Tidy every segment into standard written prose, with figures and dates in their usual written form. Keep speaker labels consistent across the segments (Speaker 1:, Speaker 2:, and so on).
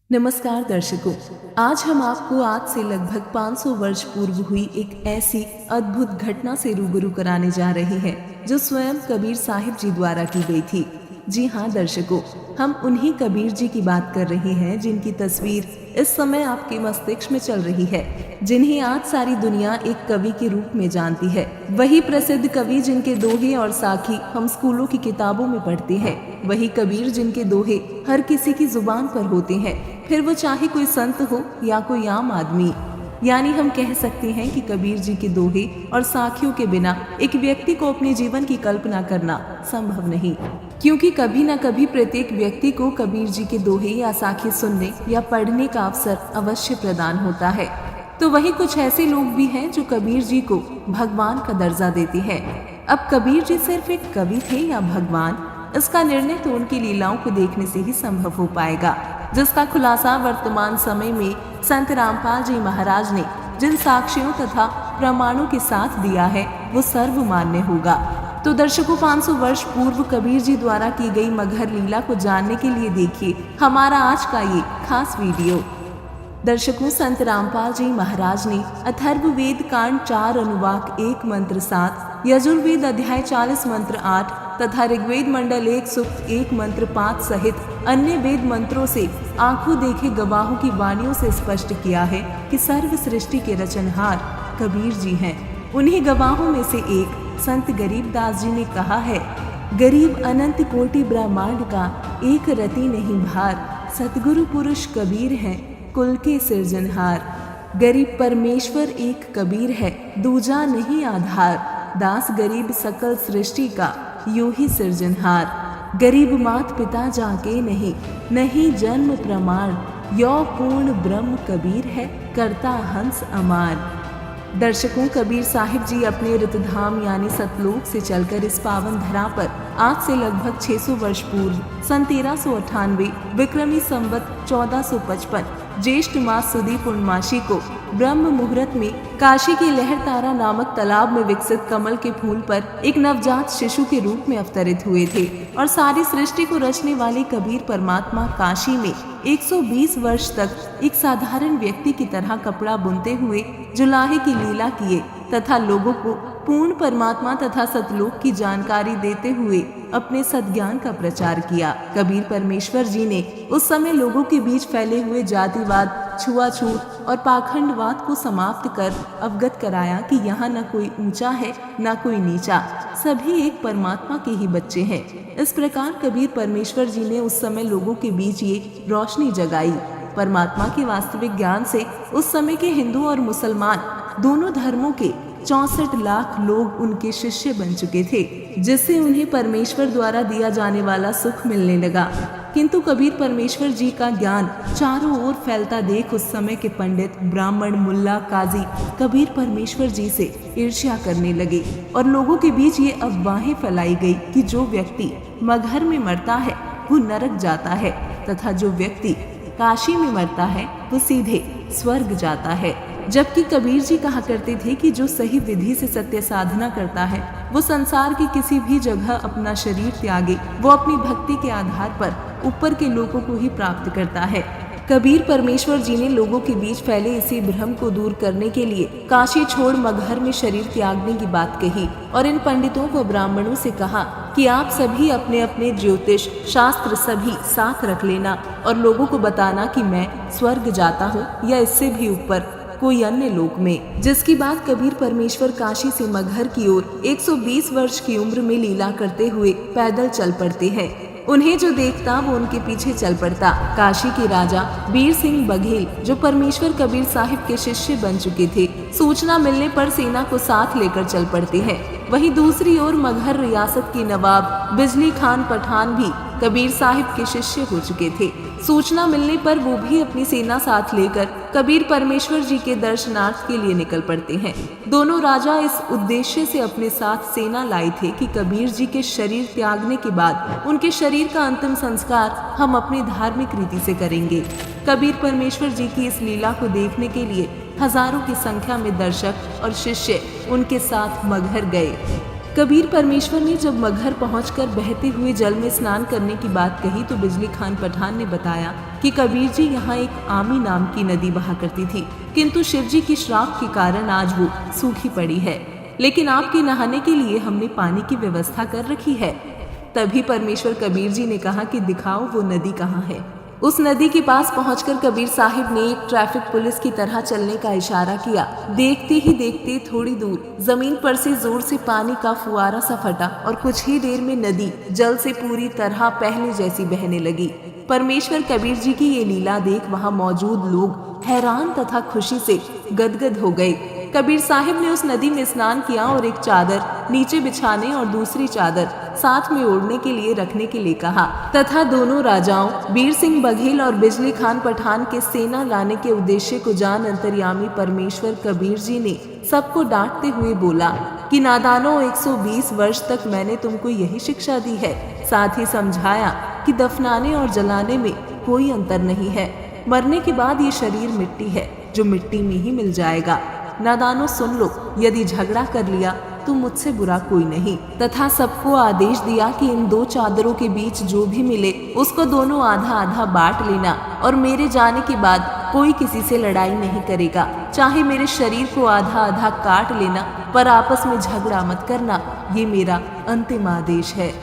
Speaker 1: नमस्कार दर्शकों, आज हम आपको आज से लगभग 500 वर्ष पूर्व हुई एक ऐसी अद्भुत घटना से रूबरू कराने जा रहे हैं जो स्वयं कबीर साहिब जी द्वारा की गई थी। जी हाँ दर्शकों, हम उन्हीं कबीर जी की बात कर रहे हैं जिनकी तस्वीर इस समय आपके मस्तिष्क में चल रही है, जिन्हें आज सारी दुनिया एक कवि के रूप में जानती है। वही प्रसिद्ध कवि जिनके दोहे और साखी हम स्कूलों की किताबों में पढ़ते हैं, वही कबीर जिनके दोहे हर किसी की जुबान पर होते हैं, फिर वो चाहे कोई संत हो या कोई आम आदमी। यानी हम कह सकते हैं कि कबीर जी के दोहे और साखियों के बिना एक व्यक्ति को अपने जीवन की कल्पना करना संभव नहीं, क्योंकि कभी न कभी प्रत्येक व्यक्ति को कबीर जी के दोहे या साखी सुनने या पढ़ने का अवसर अवश्य प्रदान होता है। तो वही कुछ ऐसे लोग भी हैं जो कबीर जी को भगवान का दर्जा देते हैं। अब कबीर जी सिर्फ एक कवि थे या भगवान, इसका निर्णय तो उनकी लीलाओं को देखने से ही संभव हो पाएगा, जिसका खुलासा वर्तमान समय में संत रामपाल जी महाराज ने जिन साक्ष्यों तथा प्रमाणों के साथ दिया है वो सर्वमान्य होगा। तो दर्शकों, 500 वर्ष पूर्व कबीर जी द्वारा की गई मगहर लीला को जानने के लिए देखिए हमारा आज का ये खास वीडियो। दर्शकों, संत रामपाल जी महाराज ने अथर्ववेद कांड 4 अनुवाक 1 मंत्र 7, यजुर्वेद अध्याय 40 मंत्र 8 तथा ऋग्वेद मंडल 1 सूक्त 1 मंत्र 5 सहित अन्य वेद मंत्रों से आंखों देखे गवाहों की वाणियों से स्पष्ट किया है कि सर्व सृष्टि के रचनहार कबीर जी हैं। उन्हीं गवाहों में से एक संत गरीबदास जी ने कहा है, गरीब अनंत कोटि ब्रह्मांड का एक रति नहीं भार, सतगुरु पुरुष कबीर हैं कुल के सिरजनहार। गरीब परमेश्वर एक कबीर है, दूजा नहीं आधार, दास गरीब सकल सृष्टि का यूं ही सिरजनहार। गरीब मात पिता जाके नहीं, नहीं जन्म प्रमाण, यौ पूर्ण ब्रह्म कबीर है करता हंस अमार। दर्शकों, कबीर साहिब जी अपने रितधाम यानी सतलोक से चलकर इस पावन धरा पर आज से लगभग 600 वर्ष पूर्व सन 1398 विक्रमी संवत 1455 ज्येष्ठ मास सुदी पूर्णमासी को ब्रह्म मुहूर्त में काशी के लहरतारा नामक तालाब में विकसित कमल के फूल पर एक नवजात शिशु के रूप में अवतरित हुए थे और सारी सृष्टि को रचने वाले कबीर परमात्मा काशी में 120 वर्ष तक एक साधारण व्यक्ति की तरह कपड़ा बुनते हुए जुलाहे की लीला किए तथा लोगों को पूर्ण परमात्मा तथा सतलोक की जानकारी देते हुए अपने सद्ज्ञान का प्रचार किया। कबीर परमेश्वर जी ने उस समय लोगों के बीच फैले हुए जातिवाद, छुआछूत और पाखंडवाद को समाप्त कर अवगत कराया कि यहाँ न कोई ऊंचा है न कोई नीचा, सभी एक परमात्मा के ही बच्चे हैं। इस प्रकार कबीर परमेश्वर जी ने उस समय लोगों के बीच ये रोशनी जगाई। परमात्मा के वास्तविक ज्ञान से उस समय के हिंदू और मुसलमान दोनों धर्मों के 64 लाख लोग उनके शिष्य बन चुके थे, जिससे उन्हें परमेश्वर द्वारा दिया जाने वाला सुख मिलने लगा। किंतु कबीर परमेश्वर जी का ज्ञान चारों ओर फैलता देख उस समय के पंडित, ब्राह्मण, मुल्ला, काजी कबीर परमेश्वर जी से ईर्ष्या करने लगे और लोगों के बीच ये अफवाहें फैलाई गई कि जो व्यक्ति मगहर में मरता है वो नरक जाता है तथा जो व्यक्ति काशी में मरता है वो सीधे स्वर्ग जाता है। जबकि कबीर जी कहा करते थे कि जो सही विधि से सत्य साधना करता है वो संसार की किसी भी जगह अपना शरीर त्यागे, वो अपनी भक्ति के आधार पर ऊपर के लोगों को ही प्राप्त करता है। कबीर परमेश्वर जी ने लोगों के बीच फैले इसी भ्रम को दूर करने के लिए काशी छोड़ मगहर में शरीर त्यागने की बात कही और इन पंडितों व ब्राह्मणों से कहा कि आप सभी अपने अपने ज्योतिष शास्त्र सभी साथ रख लेना और लोगों को बताना कि मैं स्वर्ग जाता हूँ या इससे भी ऊपर कोई अन्य लोक में। जिसकी बात कबीर परमेश्वर काशी से मगहर की ओर 120 वर्ष की उम्र में लीला करते हुए पैदल चल पड़ते हैं। उन्हें जो देखता वो उनके पीछे चल पड़ता। काशी के राजा बीर सिंह बघेल, जो परमेश्वर कबीर साहिब के शिष्य बन चुके थे, सूचना मिलने पर सेना को साथ लेकर चल पड़ते हैं। वहीं दूसरी ओर मगहर रियासत के नवाब बिजली खान पठान भी कबीर साहिब के शिष्य हो चुके थे। सूचना मिलने पर वो भी अपनी सेना साथ लेकर कबीर परमेश्वर जी के दर्शनार्थ के लिए निकल पड़ते हैं। दोनों राजा इस उद्देश्य से अपने साथ सेना लाए थे कि कबीर जी के शरीर त्यागने के बाद उनके शरीर का अंतिम संस्कार हम अपनी धार्मिक रीति से करेंगे। कबीर परमेश्वर जी की इस लीला को देखने के लिए हजारों की संख्या में दर्शक और शिष्य उनके साथ मगहर गए। कबीर परमेश्वर ने जब मगहर पहुंचकर बहते हुए जल में स्नान करने की बात कही तो बिजली खान पठान ने बताया कि कबीर जी यहाँ एक आमी नाम की नदी बहा करती थी, किंतु शिव जी की श्राप के कारण आज वो सूखी पड़ी है। लेकिन आपके नहाने के लिए हमने पानी की व्यवस्था कर रखी है। तभी परमेश्वर कबीर जी ने कहा कि दिखाओ वो नदी कहाँ है। उस नदी के पास पहुंचकर कबीर साहिब ने एक ट्रैफिक पुलिस की तरह चलने का इशारा किया। देखते ही देखते थोड़ी दूर जमीन पर से जोर से पानी का फुआरा सा फटा और कुछ ही देर में नदी जल से पूरी तरह पहले जैसी बहने लगी। परमेश्वर कबीर जी की ये लीला देख वहां मौजूद लोग हैरान तथा खुशी से गदगद हो गए। कबीर साहिब ने उस नदी में स्नान किया और एक चादर नीचे बिछाने और दूसरी चादर साथ में ओढ़ने के लिए रखने के लिए कहा तथा दोनों राजाओं बीर सिंह बघेल और बिजली खान पठान के सेना लाने के उद्देश्य को जान अंतर्यामी परमेश्वर कबीर जी ने सबको डांटते हुए बोला कि नादानों, 120 वर्ष तक मैंने तुमको यही शिक्षा दी है। साथ ही समझाया कि दफनाने और जलाने में कोई अंतर नहीं है। मरने के बाद ये शरीर मिट्टी है जो मिट्टी में ही मिल जाएगा। नादानों सुन लो, यदि झगड़ा कर लिया तो मुझसे बुरा कोई नहीं। तथा सबको आदेश दिया कि इन दो चादरों के बीच जो भी मिले उसको दोनों आधा आधा बांट लेना और मेरे जाने के बाद कोई किसी से लड़ाई नहीं करेगा। चाहे मेरे शरीर को आधा आधा काट लेना, पर आपस में झगड़ा मत करना। ये मेरा अंतिम आदेश है।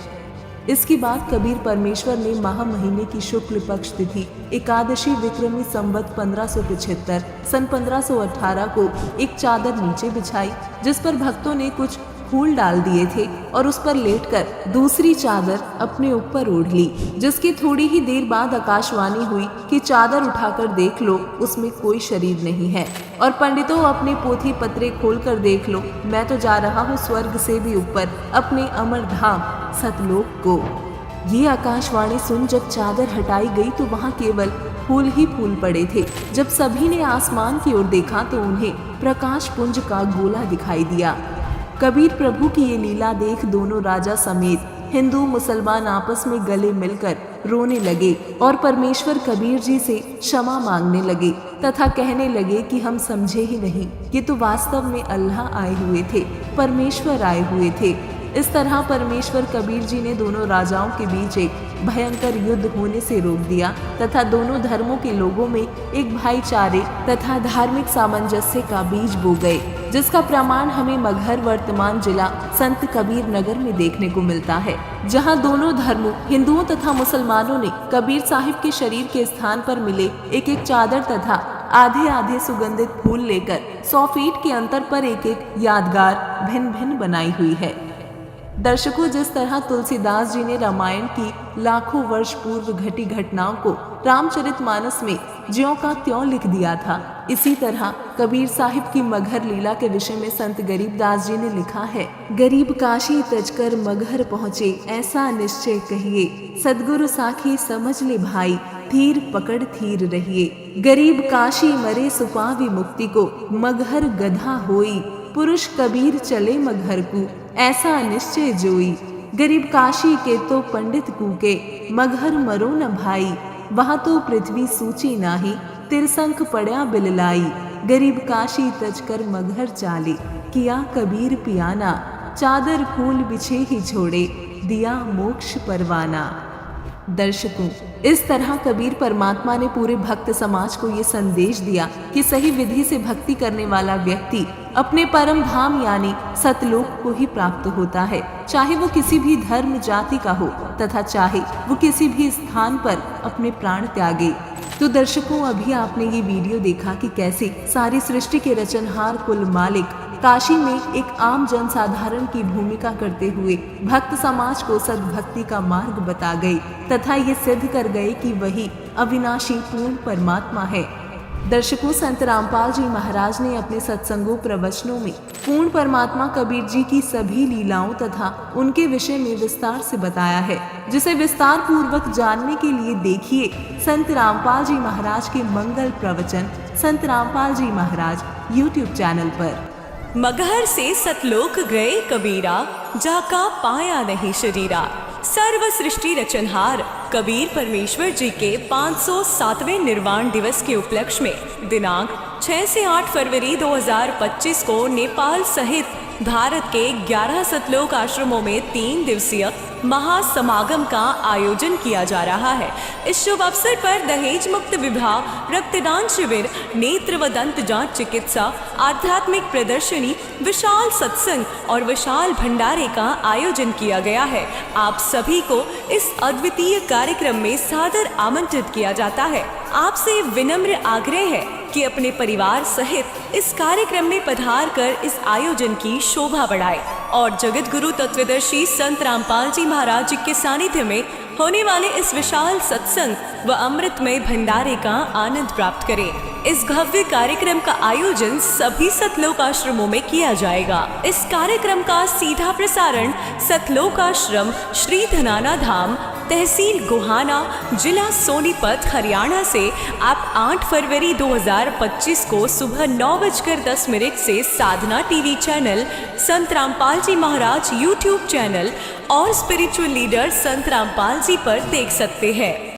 Speaker 1: इसके बाद कबीर परमेश्वर ने माह महीने की शुक्ल पक्ष तिथि एकादशी विक्रमी संवत 1575 सन 1518 को एक चादर नीचे बिछाई, जिस पर भक्तों ने कुछ फूल डाल दिए थे और उस पर लेटकर दूसरी चादर अपने ऊपर ओढ़ ली। जिसकी थोड़ी ही देर बाद आकाशवाणी हुई कि चादर उठाकर देख लो, उसमें कोई शरीर नहीं है। और पंडितों, अपने पोथी पत्रे खोलकर देख लो, मैं तो जा रहा हूँ स्वर्ग से भी ऊपर अपने अमर धाम सतलोक को। ये आकाशवाणी सुन जब चादर हटाई गई तो वहाँ केवल फूल ही फूल पड़े थे। जब सभी ने आसमान की ओर देखा तो उन्हें प्रकाश पुंज का गोला दिखाई दिया। कबीर प्रभु की ये लीला देख दोनों राजा समेत हिंदू मुसलमान आपस में गले मिलकर रोने लगे और परमेश्वर कबीर जी से क्षमा मांगने लगे तथा कहने लगे कि हम समझे ही नहीं, ये तो वास्तव में अल्लाह आए हुए थे, परमेश्वर आए हुए थे। इस तरह परमेश्वर कबीर जी ने दोनों राजाओं के बीच एक भयंकर युद्ध होने से रोक दिया तथा दोनों धर्मों के लोगों में एक भाईचारे तथा धार्मिक सामंजस्य का बीज बो गए, जिसका प्रमाण हमें मगहर वर्तमान जिला संत कबीर नगर में देखने को मिलता है, जहां दोनों धर्मों हिंदुओं तथा मुसलमानों ने कबीर साहिब के शरीर के स्थान पर मिले एक एक चादर तथा आधे आधे सुगंधित फूल लेकर 100 फीट के अंतर पर एक एक यादगार भिन्न भिन्न बनाई हुई है। दर्शकों, जिस तरह तुलसीदास जी ने रामायण की लाखों वर्ष पूर्व घटी घटनाओं को रामचरितमानस में ज्यों का त्यों लिख दिया था, इसी तरह कबीर साहिब की मगहर लीला के विषय में संत गरीबदास जी ने लिखा है। गरीब काशी तजकर मगहर पहुँचे, ऐसा निश्चय कहिए, सदगुरु साखी समझ ले भाई, थीर पकड़ थीर रहिए। गरीब काशी मरे सुपावी मुक्ति को, मगहर गधा होई, पुरुष कबीर चले मगहर को, ऐसा निश्चय जोई। गरीब काशी के तो पंडित कूके, मगहर मरो न भाई, वहाँ तो पृथ्वी सूची नाही, तिरसंख पड़या बिललाई। गरीब काशी तजकर मगहर चाले, किया कबीर पियाना, चादर फूल बिछे ही छोड़े, दिया मोक्ष परवाना। दर्शकों, इस तरह कबीर परमात्मा ने पूरे भक्त समाज को ये संदेश दिया कि सही विधि से भक्ति करने वाला व्यक्ति अपने परम धाम यानी सतलोक को ही प्राप्त होता है, चाहे वो किसी भी धर्म जाति का हो तथा चाहे वो किसी भी स्थान पर अपने प्राण त्यागे। तो दर्शकों, अभी आपने ये वीडियो देखा कि कैसे सारी सृष्टि के रचनहार कुल मालिक काशी में एक आम जनसाधारण की भूमिका करते हुए भक्त समाज को सद्भक्ति का मार्ग बता गए तथा ये सिद्ध कर गए कि वही अविनाशी पूर्ण परमात्मा है। दर्शकों, संत रामपाल जी महाराज ने अपने सत्संगों प्रवचनों में पूर्ण परमात्मा कबीर जी की सभी लीलाओं तथा उनके विषय में विस्तार से बताया है, जिसे विस्तार पूर्वक जानने के लिए देखिए संत रामपाल जी महाराज के मंगल प्रवचन संत रामपाल जी महाराज YouTube चैनल पर।
Speaker 2: मगहर से सतलोक गए कबीरा, जाका पाया नहीं शरीरा। सर्व सृष्टि रचनहार कबीर परमेश्वर जी के 507वें निर्वाण दिवस के उपलक्ष्य में दिनांक 6 से 8 फरवरी 2025 को नेपाल सहित भारत के 11 सतलोक आश्रमों में 3 दिवसीय महासमागम का आयोजन किया जा रहा है। इस शुभ अवसर पर दहेज मुक्त विवाह, रक्तदान शिविर, नेत्र व दंत जांच चिकित्सा, आध्यात्मिक प्रदर्शनी, विशाल सत्संग और विशाल भंडारे का आयोजन किया गया है। आप सभी को इस अद्वितीय कार्यक्रम में सादर आमंत्रित किया जाता है। आपसे विनम्र आग्रह है कि अपने परिवार सहित इस कार्यक्रम में पधार कर इस आयोजन की शोभा बढ़ाए और जगत गुरु तत्वदर्शी संत रामपाल जी महाराज जी के सानिध्य में होने वाले इस विशाल सत्संग व अमृतमय भंडारे का आनंद प्राप्त करें। इस भव्य कार्यक्रम का आयोजन सभी सतलोक आश्रमों में किया जाएगा। इस कार्यक्रम का सीधा प्रसारण सतलोक आश्रम श्री धनाना धाम, तहसील गोहाना, जिला सोनीपत, हरियाणा से आप 8 फरवरी 2025 को सुबह 9:10 से साधना टीवी चैनल, संत रामपाल जी महाराज यूट्यूब चैनल और स्पिरिचुअल लीडर संत रामपाल जी पर देख सकते हैं।